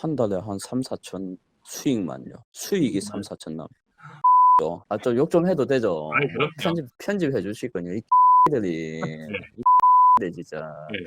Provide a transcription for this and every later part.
한 달에 한 3, 4천 수익만요. 수익이 3, 4천 남. 좀 욕 좀 해도 되죠. 아이, 뭐 그럼요. 편집해 주실 거냐, 이 들이. 네. 이 진짜. 네.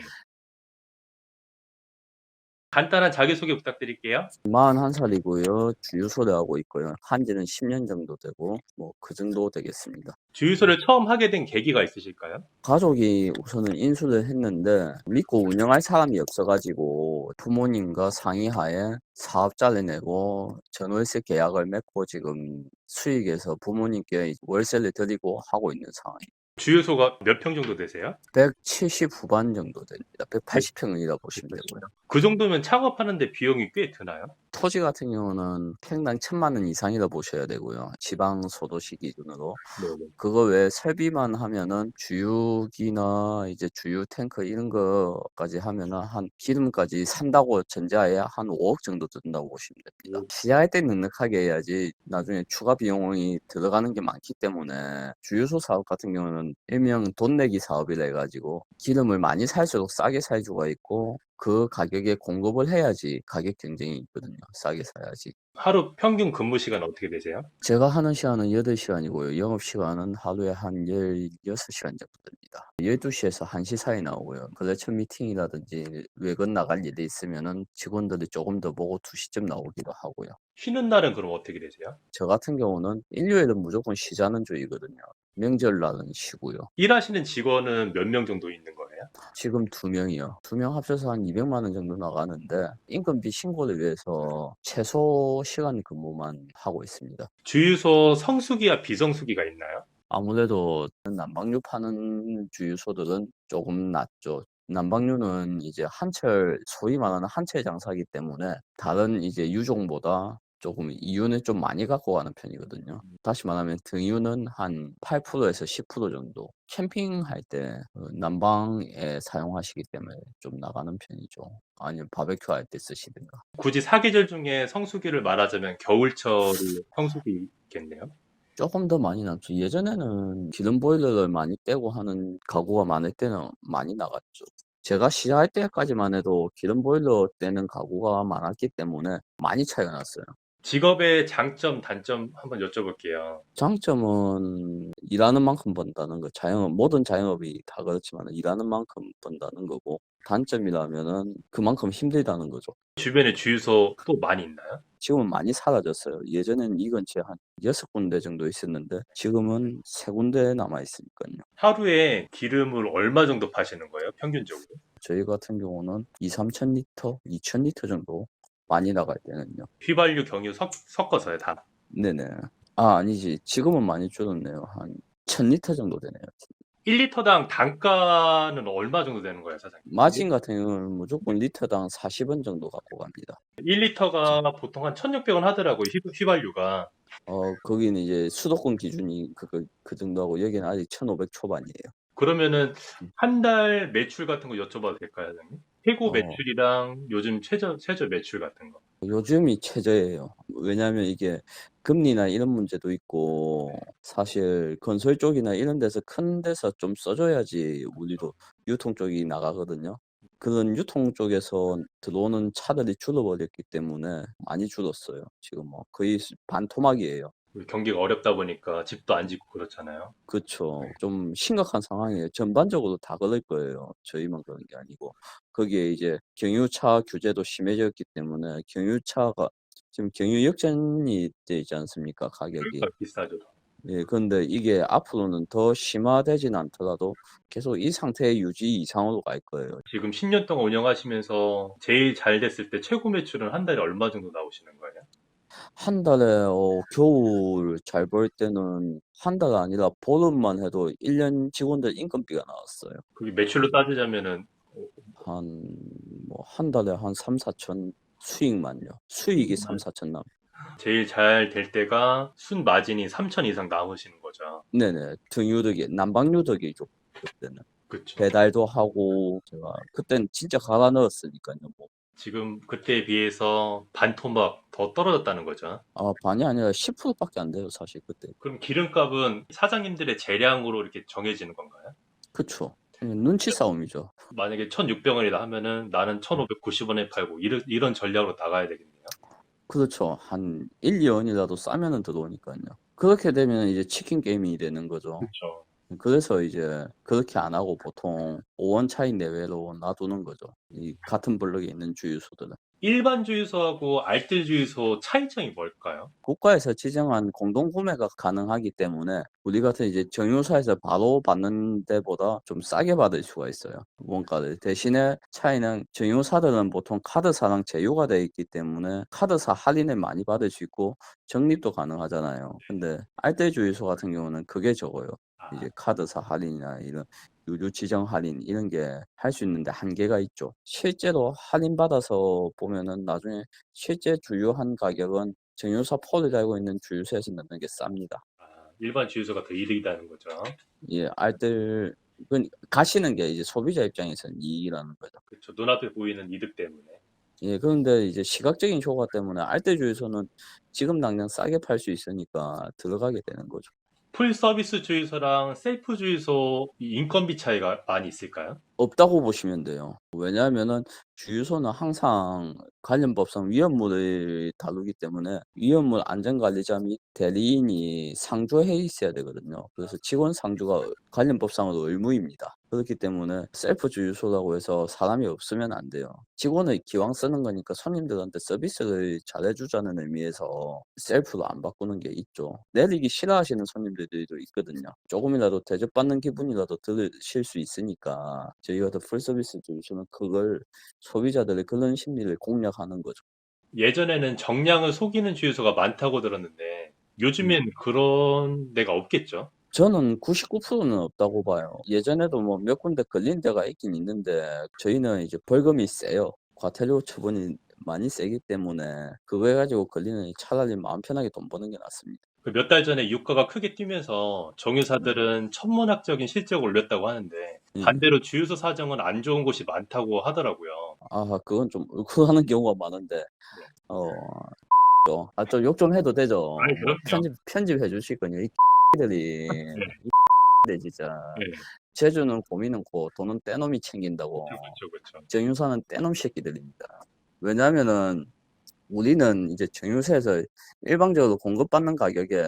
간단한 자기소개 부탁드릴게요. 41살이고요. 주유소를 하고 있고요. 한지는 10년 정도 되고, 뭐, 그 정도 되겠습니다. 주유소를 처음 하게 된 계기가 있으실까요? 가족이 우선은 인수를 했는데, 믿고 운영할 사람이 없어가지고, 부모님과 상의하에 사업자를 내고, 전월세 계약을 맺고, 지금 수익에서 부모님께 월세를 드리고 하고 있는 상황입니다. 주유소가 몇 평 정도 되세요? 170 후반 정도 됩니다. 네. 180평이라 보시면 되고요. 그 정도면 창업하는데 비용이 꽤 드나요? 토지 같은 경우는 평당 1,000만 원 이상이라 보셔야 되고요. 지방 소도시 기준으로. 네네. 그거 외에 설비만 하면은 주유기나 이제 주유 탱크 이런 거까지 하면은 한 기름까지 산다고 전제하에 한 5억 정도 든다고 보시면 됩니다. 시작할 때 넉넉하게 해야지 나중에 추가 비용이 들어가는 게 많기 때문에 주유소 사업 같은 경우는 일명 돈 내기 사업이라 해가지고 기름을 많이 살수록 싸게 살 수가 있고 그 가격에 공급을 해야지 가격 경쟁이 있거든요. 싸게 사야지. 하루 평균 근무 시간 어떻게 되세요? 제가 하는 시간은 8시간이고요. 영업시간은 하루에 한 16시간 정도 됩니다. 12시에서 1시 사이 나오고요. 거래처 미팅이라든지 외근 나갈 일이 있으면은 직원들이 조금 더 보고 2시쯤 나오기도 하고요. 쉬는 날은 그럼 어떻게 되세요? 저 같은 경우는 일요일은 무조건 쉬자는 주의거든요. 명절날은 쉬고요. 일하시는 직원은 몇 명 정도 있는 거예요? 지금 2명이요. 2명 합쳐서 한 200만 원 정도 나가는데 인건비 신고를 위해서 최소 시간 근무만 하고 있습니다. 주유소 성수기와 비성수기가 있나요? 아무래도 난방유 파는 주유소들은 조금 낫죠. 난방유는 이제 한철, 소위 말하는 한철 장사이기 때문에 다른 이제 유종보다 조금 이윤을 좀 많이 갖고 가는 편이거든요. 다시 말하면 등유는 한 8%에서 10% 정도. 캠핑할 때 난방에 사용하시기 때문에 좀 나가는 편이죠. 아니면 바베큐 할 때 쓰시든가. 굳이 사계절 중에 성수기를 말하자면 겨울철이 성수기겠네요. 조금 더 많이 남죠. 예전에는 기름 보일러를 많이 떼고 하는 가구가 많을 때는 많이 나갔죠. 제가 시작할 때까지만 해도 기름 보일러 떼는 가구가 많았기 때문에 많이 차이가 났어요. 직업의 장점, 단점 한번 여쭤볼게요. 장점은 일하는 만큼 번다는 거. 모든 자영업이 다 그렇지만 일하는 만큼 번다는 거고, 단점이라면은 그만큼 힘들다는 거죠. 주변에 주유소 또 많이 있나요? 지금은 많이 사라졌어요. 예전에는 이 근처에 한 6군데 정도 있었는데 지금은 3군데 남아 있으니까요. 하루에 기름을 얼마 정도 파시는 거예요, 평균적으로? 저희 같은 경우는 2-3천 리터, 2천 리터 정도 많이 나갈 때는요. 휘발유, 경유 섞어서요, 다. 네네. 아니지. 지금은 많이 줄었네요. 한 1,000리터 정도 되네요. 1리터당 단가는 얼마 정도 되는 거예요, 사장님? 마진 같은 경우는 무조건 리터당 40원 정도 갖고 갑니다. 1리터가 보통 한 1,600원 하더라고요, 휘발유가. 거기는 이제 수도권 기준이 그 정도 하고 여기는 아직 1,500 초반이에요. 그러면은 한 달 매출 같은 거 여쭤봐도 될까요, 사장님? 최고 어, 매출이랑 요즘 최저 매출 같은 거. 요즘이 최저예요. 왜냐하면 이게 금리나 이런 문제도 있고 사실 건설 쪽이나 이런 데서 큰 데서 좀 써줘야지 우리도 유통 쪽이 나가거든요. 그런 유통 쪽에서 들어오는 차들이 줄어버렸기 때문에 많이 줄었어요. 지금 뭐 거의 반토막이에요. 경기가 어렵다 보니까 집도 안 짓고 그렇잖아요. 그쵸. 좀 심각한 상황이에요. 전반적으로 다 그럴 거예요. 저희만 그런 게 아니고. 거기에 이제 경유차 규제도 심해졌기 때문에 경유차가 지금 경유 역전이 돼 있지 않습니까? 가격이. 그러니까 비싸죠. 예, 근데 이게 앞으로는 더 심화되진 않더라도 계속 이 상태의 유지 이상으로 갈 거예요. 지금 10년 동안 운영하시면서 제일 잘 됐을 때 최고 매출은 한 달에 얼마 정도 나오시는 거예요? 한 달에 겨울 잘 벌 때는 한 달 아니라 보름만 해도 1년 직원들 인건비가 나왔어요. 그게 매출로 따지자면은 한 달에 한 3, 4천 수익만요. 수익이 3, 4천 제일 잘 될 때가 순 마진이 3천 이상 남으시는 거죠. 네네. 등유득이, 난방유득이죠. 그때는. 그쵸. 배달도 하고, 제가, 그땐 진짜 갈아 넣었으니까요. 뭐. 지금 그때에 비해서 반토막 더 떨어졌다는 거죠. 반이 아니라 10%밖에 안 돼요, 사실 그때. 그럼 기름값은 사장님들의 재량으로 이렇게 정해지는 건가요? 그쵸. 눈치 싸움이죠. 만약에 1,600원이다 하면은 나는 1,590원에 팔고 이런 전략으로 나가야 되겠네요. 그렇죠. 한 1-2원이라도 싸면은 들어오니까요. 그렇게 되면 이제 치킨 게임이 되는 거죠. 그쵸. 그래서 이제 그렇게 안 하고 보통 5원 차이 내외로 놔두는 거죠. 이 같은 블록에 있는 주유소들은. 일반 주유소하고 알뜰 주유소 차이점이 뭘까요? 국가에서 지정한 공동 구매가 가능하기 때문에 우리 같은 이제 정유사에서 바로 받는 데보다 좀 싸게 받을 수가 있어요, 원가를. 대신에 차이는 정유사들은 보통 카드사랑 제휴가 돼 있기 때문에 카드사 할인을 많이 받을 수 있고 적립도 가능하잖아요. 근데 알뜰 주유소 같은 경우는 그게 적어요. 아, 이제 카드사 할인이나 이런 유료 지정 할인 이런 게 할 수 있는데 한계가 있죠. 실제로 할인받아서 보면은 나중에 실제 주유한 가격은 정유사 폴을 달고 있는 주유소에서 넣는 게 쌉니다. 일반 주유소가 더 이득이다는 거죠. 예, 알뜰 가시는 게 이제 소비자 입장에서는 이익이라는 거죠. 그쵸. 눈앞에 보이는 이득 때문에. 예, 그런데 이제 시각적인 효과 때문에 알뜰 주유소는 지금 당장 싸게 팔 수 있으니까 들어가게 되는 거죠. 풀 서비스 주유소랑 셀프 주유소 이 인건비 차이가 많이 있을까요? 없다고 보시면 돼요. 왜냐하면은 주유소는 항상 관련 법상 위험물을 다루기 때문에 위험물 안전관리자 및 대리인이 상주해 있어야 되거든요. 그래서 직원 상주가 관련 법상으로 의무입니다. 그렇기 때문에 셀프 주유소라고 해서 사람이 없으면 안 돼요. 직원을 기왕 쓰는 거니까 손님들한테 서비스를 잘해 주자는 의미에서 셀프로 안 바꾸는 게 있죠. 내리기 싫어하시는 손님들도 있거든요. 조금이라도 대접받는 기분이라도 들으실 수 있으니까 저희가 더 풀서비스 주유소는 그걸 소비자들의 그런 심리를 공략하는 거죠. 예전에는 정량을 속이는 주유소가 많다고 들었는데 음. 요즘엔 그런 데가 없겠죠? 저는 99%는 없다고 봐요. 예전에도 뭐 몇 군데 걸린 데가 있긴 있는데 저희는 이제 벌금이 세요. 과태료 처분이 많이 세기 때문에 그거 해 가지고 걸리느니 차라리 마음 편하게 돈 버는 게 낫습니다. 그 몇 달 전에 유가가 크게 뛰면서 음. 정유사들은 천문학적인 실적을 올렸다고 하는데 예. 반대로 주유소 사정은 안 좋은 곳이 많다고 하더라고요. 아 그건 좀 울컥하는 경우가 많은데 네. 어 좀 욕 좀 해도 되죠. 아니 뭐 그럼요. 편집해 주실 거냐 이 들이 네. 이 진짜. 네. 제주는 곰이 고 돈은 떼놈이 그쵸, 챙긴다고. 그쵸, 그쵸. 정유사는 떼놈 새끼들입니다. 왜냐하면은 우리는 이제 정유사에서 일방적으로 공급받는 가격에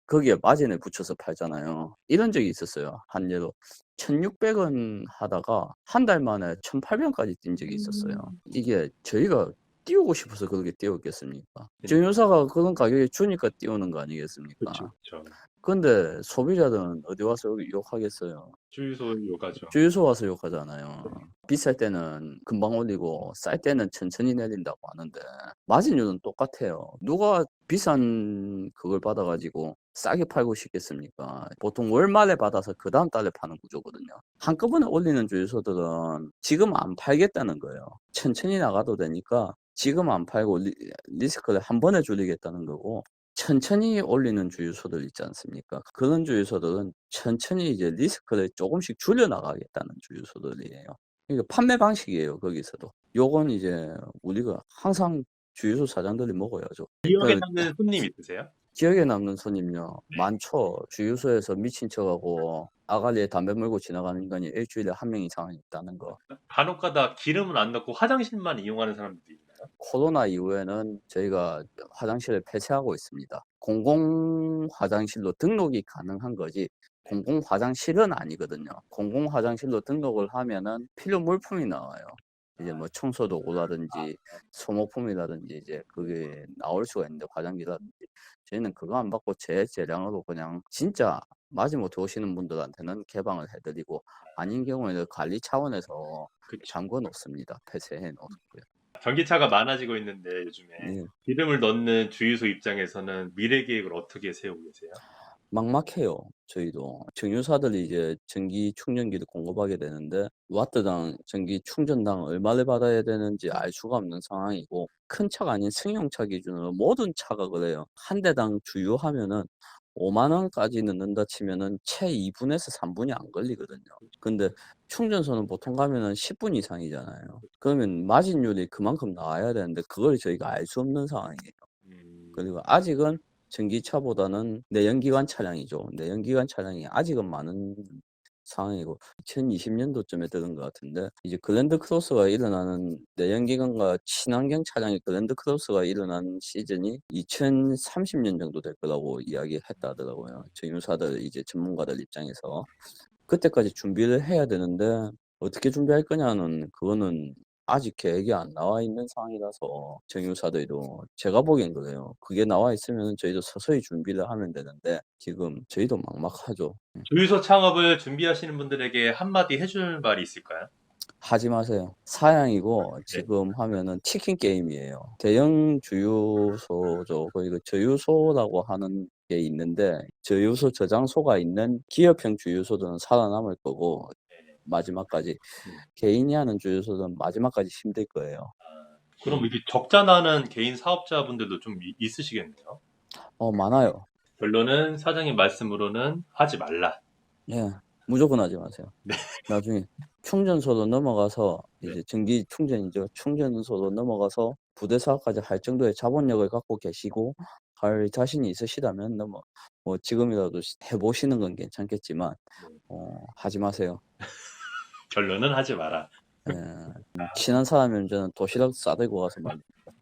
거기에 마진을 붙여서 팔잖아요. 이런 적이 있었어요. 한 예로 1,600원 하다가 한 달 만에 1,800원까지 뛴 적이 있었어요. 이게 저희가 띄우고 싶어서 그렇게 띄웠겠습니까? 네. 정유사가 그런 가격에 주니까 띄우는 거 그쵸, 아니겠습니까? 그쵸. 근데 소비자들은 어디 와서 욕하겠어요. 주유소 요가죠. 주유소 와서 욕하잖아요. 비쌀 때는 금방 올리고 쌀 때는 천천히 내린다고 하는데 마진율은 똑같아요. 누가 비싼 그걸 받아 가지고 싸게 팔고 싶겠습니까? 보통 월말에 받아서 그다음 달에 파는 구조거든요. 한꺼번에 올리는 주유소들은 지금 안 팔겠다는 거예요. 천천히 나가도 되니까 지금 안 팔고 리스크를 한 번에 줄이겠다는 거고 천천히 올리는 주유소들 있지 않습니까? 그런 주유소들은 천천히 이제 리스크를 조금씩 줄여 나가겠다는 주유소들이에요. 그러니까 판매 방식이에요, 거기서도. 요건 이제 우리가 항상 주유소 사장들이 먹어야죠. 기억에 그 남는 손님 있으세요? 기억에 남는 손님요. 많죠. 주유소에서 미친 척하고 아가리에 담배 물고 지나가는 인간이 일주일에 한 명 이상은 있다는 거. 간혹 가다 기름은 안 넣고 화장실만 이용하는 사람들도 있나요? 코로나 이후에는 저희가 화장실을 폐쇄하고 있습니다. 공공 화장실로 등록이 가능한 거지 공공 화장실은 아니거든요. 공공 화장실로 등록을 하면은 필요 물품이 나와요. 이제 뭐 청소도구라든지 소모품이라든지 이제 그게 나올 수가 있는데 화장지라든지 저희는 그거 안 받고 제 재량으로 그냥 진짜 마지못해 오시는 분들한테는 개방을 해드리고 아닌 경우에는 관리 차원에서 그쵸. 잠궈 놓습니다. 폐쇄해 놓고요. 전기차가 많아지고 있는데 요즘에 예. 기름을 넣는 주유소 입장에서는 미래 계획을 어떻게 세우고 계세요? 막막해요. 저희도 정유사들이 이제 전기 충전기를 공급하게 되는데 와트당 전기 충전당 얼마를 받아야 되는지 알 수가 없는 상황이고 큰 차가 아닌 승용차 기준으로 모든 차가 그래요. 한 대당 주유하면은 5만 원까지 넣는다 치면은 채 2분에서 3분이 안 걸리거든요. 근데 충전소는 보통 가면은 10분 이상이잖아요. 그러면 마진율이 그만큼 나와야 되는데 그걸 저희가 알 수 없는 상황이에요. 음, 그리고 아직은 전기차보다는 내연기관 차량이죠. 내연기관 차량이 아직은 많은 상황이고 2020년도쯤에 들은 것 같은데 이제 글랜드 크로스가 일어나는 내연기관과 친환경 차량의 글랜드 크로스가 일어나는 시즌이 2030년 정도 될 거라고 이야기했다 하더라고요. 정유사들 이제 전문가들 입장에서. 그때까지 준비를 해야 되는데 어떻게 준비할 거냐는 그거는 아직 계획이 안 나와 있는 상황이라서 정유사들도 제가 보기엔 그래요. 그게 나와 있으면 저희도 서서히 준비를 하면 되는데 지금 저희도 막막하죠. 주유소 창업을 준비하시는 분들에게 한마디 해줄 말이 있을까요? 하지 마세요. 사양이고 네. 지금 하면은 치킨 게임이에요. 대형 주유소죠. 그리고 저유소라고 하는 게 있는데 저유소 저장소가 있는 기업형 주유소들은 살아남을 거고 마지막까지 개인이 하는 주유소는 마지막까지 힘들 거예요. 그럼 이게 적자 나는 개인 사업자분들도 좀 있으시겠네요. 많아요. 결론은 사장님 말씀으로는 하지 말라. 예. 무조건 하지 마세요. 네. 나중에 충전소로 넘어가서 네. 이제 전기 충전이죠. 충전소로 넘어가서 부대 사업까지 할 정도의 자본력을 갖고 계시고 할 자신이 있으시다면 뭐 지금이라도 해 보시는 건 괜찮겠지만 하지 마세요. 결론은 하지 마라. 예. 친한 사람이면 저는 도시락 싸들고 가서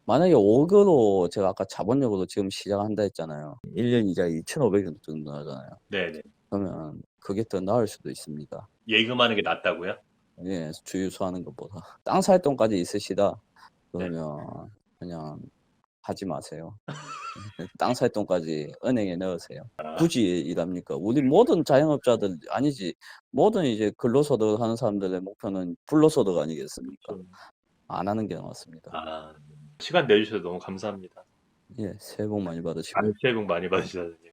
만약에 5억으로 제가 아까 자본력으로 지금 시작한다 했잖아요. 1년 이자 2,500원 정도 나잖아요. 네네. 그러면 그게 더 나을 수도 있습니다. 예금하는 게 낫다고요? 예. 주유소 하는 것보다. 땅 살 돈까지 있으시다 그러면 그냥 하지 마세요. 땅 살 돈까지 은행에 넣으세요. 굳이 일합니까? 우리 모든 자영업자들 아니지 모든 이제 근로소득 하는 사람들의 목표는 불로소득 아니겠습니까? 안 하는 게 맞습니다. 시간 내주셔서 너무 감사합니다. 예. 새해 복 많이 받으시고요. 새해 복 많이 받으시라니.